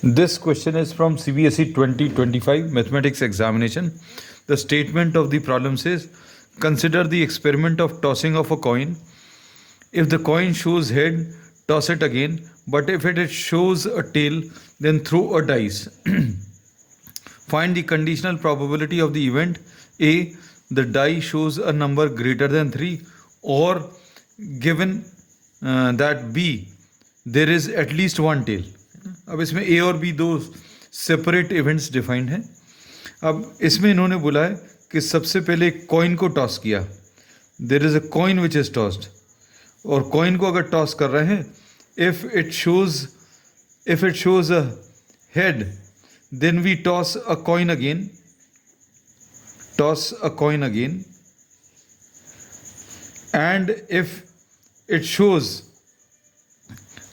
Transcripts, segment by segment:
This question is from CBSE 2025 mathematics examination. The statement of the problem says, consider the experiment of tossing of a coin. If the coin shows head, toss it again, but if it shows a tail, then throw a dice. Find the conditional probability of the event. A, the die shows a number greater than 3, or given that B, there is at least one tail. अब इसमें ए और B दो separate events defined हैं. अब इसमें इन्होंने बोला है कि सबसे पहले कॉइन को टॉस किया. There is a coin which is tossed, और कॉइन को अगर टॉस कर रहे हैं, if it shows a head, then we toss a coin again, and if it shows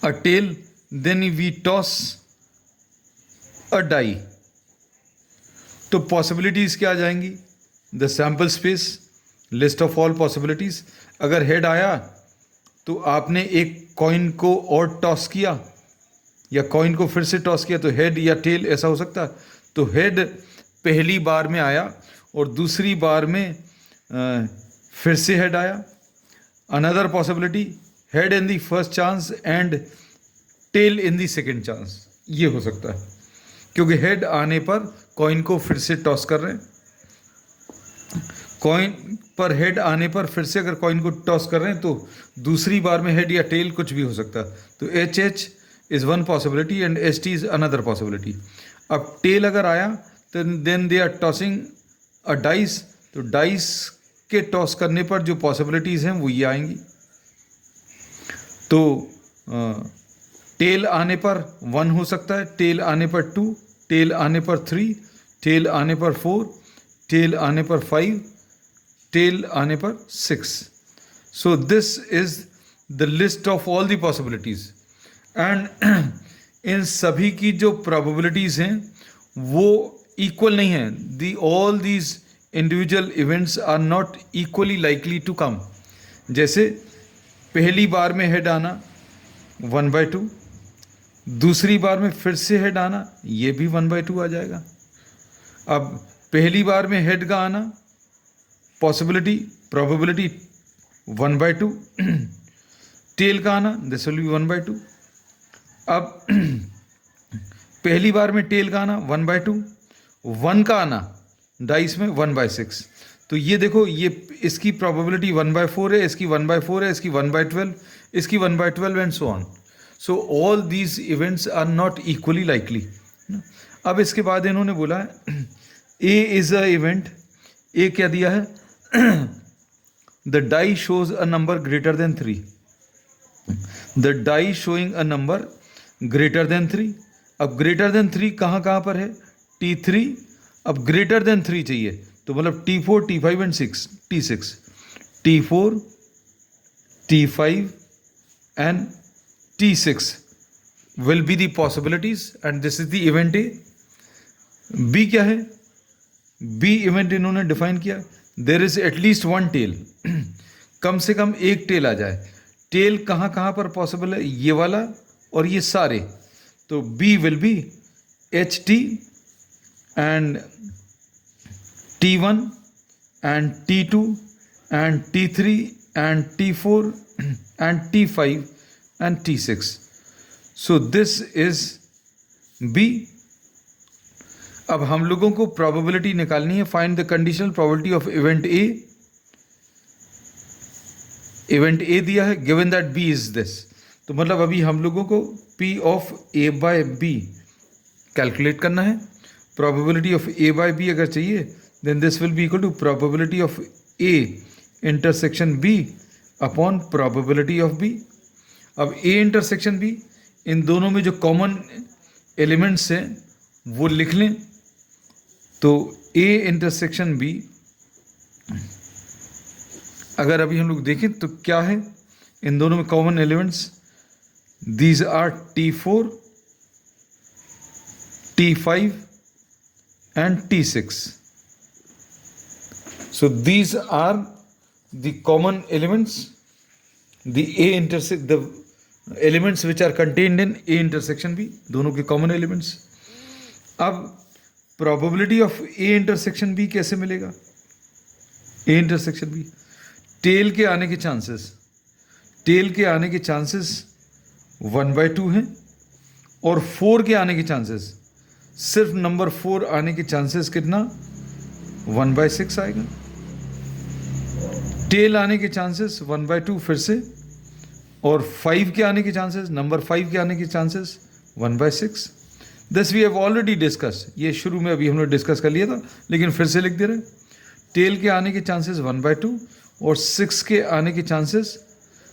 a tail, then we toss a die. तो possibilities क्या आ जाएंगी? The sample space, list of all possibilities. अगर head आया तो आपने एक coin को और टॉस किया, या कॉइन को फिर से टॉस किया, तो हेड या टेल ऐसा हो सकता है. तो हेड पहली बार में आया और दूसरी बार में फिर से हेड आया. Another possibility, head in the first chance and tail in the second chance. ये हो सकता है क्योंकि हेड आने पर कॉइन को फिर से टॉस कर रहे हैं. कॉइन पर हेड आने पर फिर से अगर कॉइन को टॉस कर रहे हैं तो दूसरी बार में हेड या टेल कुछ भी हो सकता है. तो H H is one possibility and H T is another possibility. अब टेल अगर आया तो then they are tossing a dice. तो डाइस के टॉस करने पर जो पॉसिबिलिटीज़ हैं वो ये आएंगी. तो टेल आने पर 1 हो सकता है, टेल आने पर 2, टेल आने पर 3, टेल आने पर 4, टेल आने पर 5, टेल आने पर 6. So this is the list of all the possibilities. And इन सभी की जो प्रोबेबिलिटीज़ हैं वो इक्वल नहीं हैं. The all these individual events are not equally likely to come. जैसे पहली बार में हेड आना 1/2, दूसरी बार में फिर से हेड आना, ये भी 1/2 आ जाएगा. अब पहली बार में हेड का आना, पॉसिबिलिटी प्रोबेबिलिटी 1/2, टेल का आना दिस विल बी 1/2. अब पहली बार में टेल का आना 1/2, 1 का आना डाइस में 1/6. तो ये देखो, ये इसकी प्रोबेबिलिटी 1/4 है, इसकी 1/4 है, इसकी 1/12, इसकी 1/12 and so on. So all these events are not equally likely. अब इसके बाद इन्होंने बोला है ए इज अ इवेंट. ए क्या दिया है? The die shows a number greater than 3. The die showing a number greater than 3. अब ग्रेटर देन 3 कहाँ कहाँ पर है? T3. अब ग्रेटर देन 3 चाहिए तो मतलब T4, T5 and T6. T4, T5 and T6 will be the possibilities and this is the event A. B क्या है? B इवेंट इन्होंने डिफाइन किया, there is at least one tail. कम से कम एक टेल आ जाए. टेल कहाँ कहाँ पर पॉसिबल है? ये वाला और ये सारे. तो B will be HT and T1 and T2 and T3 and T4 and T5 and T6. So this is B. अब हम लोगों को प्रोबेबिलिटी निकालनी है. Find the conditional probability of event A. Event A दिया है, given that B is this. तो मतलब अभी हम लोगों को P of A by B calculate करना है. Probability of A by B अगर चाहिए then this will be equal to probability of A intersection B upon probability of B. अब A इंटरसेक्शन B, इन दोनों में जो कॉमन एलिमेंट्स हैं वो लिख लें. तो A इंटरसेक्शन B अगर अभी हम लोग देखें तो क्या है इन दोनों में common elements? These are T4, T5 and T6. So these are the common elements. The elements which are contained in A intersection B, दोनों के कॉमन एलिमेंट्स। अब probability of A intersection B कैसे मिलेगा? ए इंटरसेक्शन बी, टेल के आने के chances, tell के आने के चांसेस 1/2 हैं और 4 के आने के चांसेस, सिर्फ नंबर 4 आने के चांसेस कितना? 1/6 आएगा। टेल आने के चांसेस 1/2 फिर से, और 5 के आने के चांसेस, नंबर 5 के आने के chances 1/6। This we have already discuss, ये शुरू में अभी हमने डिस्कस कर लिया था, लेकिन फिर से लिख दे रहे हैं। टेल के आने के चांसेस 1/2 और 6 के आने के चांसेस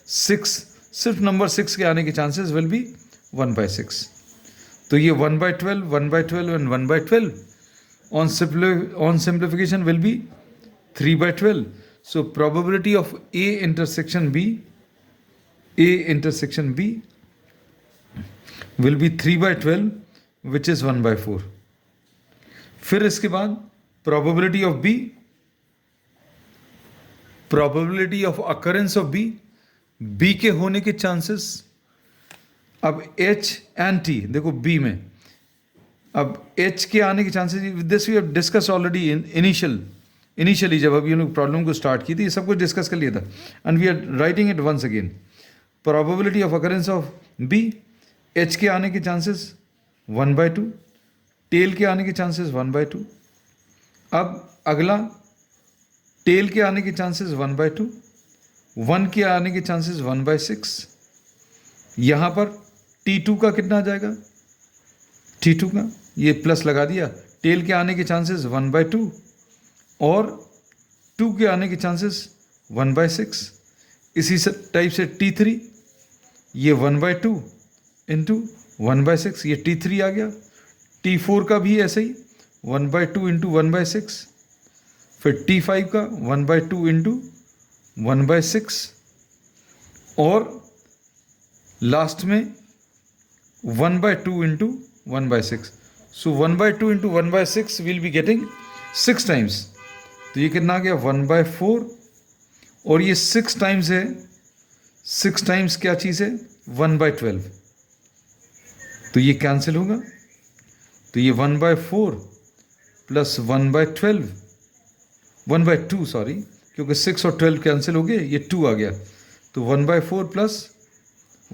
6, सिर्फ नंबर 6 के आने के चांसेस विल बी 1/6। तो ये 1/12, 1/12 and 1/12 on simplification will be 3/12. So probability of A intersection B will be 3/12, which is 1/4. फिर इसके बाद probability of B, probability of occurrence of B के होने के चांसेस, अब H एंड T देखो B में, अब H के आने के chances, this we have discuss already initially जब अभी हम लोग प्रॉब्लम को स्टार्ट की थी, ये सब कुछ डिस्कस कर लिया था, and we are writing it once again. Probability of occurrence of B, H के आने के चांसेस 1/2, टेल के आने के चांसेस 1/2। अब अगला टेल के आने के चांसेस 1/2, 1 के आने के चांसेस 1/6। यहाँ पर T2 का कितना आ जाएगा? T2 का ये प्लस लगा दिया, टेल के आने के चांसेस 1/2 और 2 के आने के चांसेस 1/6। इसी टाइप से T3, ये 1/2 इंटू 1/6, ये T3 आ गया। T4 का भी ऐसे ही 1/2 इंटू 1/6, फिर T5 का 1/2 इंटू 1/6, और लास्ट में 1/2 into 1/6। So 1/2 into 1/6 will be getting 6 times. तो ये कितना आ गया? 1/4, और ये 6 टाइम्स है, 6 टाइम्स क्या चीज़ है? 1/12। तो ये कैंसिल होगा, तो ये 1/4 प्लस 1/12, 1/2 सॉरी, क्योंकि 6 और 12 कैंसिल हो गए, ये 2 आ गया, तो 1/4 प्लस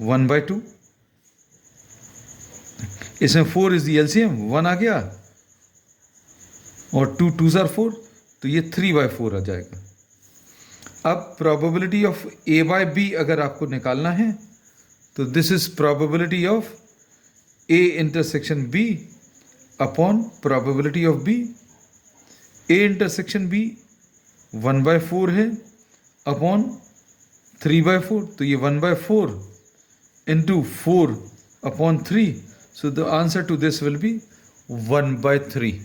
1/2, इसमें 4 इज द एलसीएम, 1 आ गया, और 2 2s are 4, तो ये 3/4 आ जाएगा। अब प्रोबेबिलिटी ऑफ A/B अगर आपको निकालना है, तो this is probability of A intersection B upon probability of B। A intersection B 1/4 है अपॉन 3/4, तो ये 1/4 into 4 upon 3. So the answer to this will be 1/3.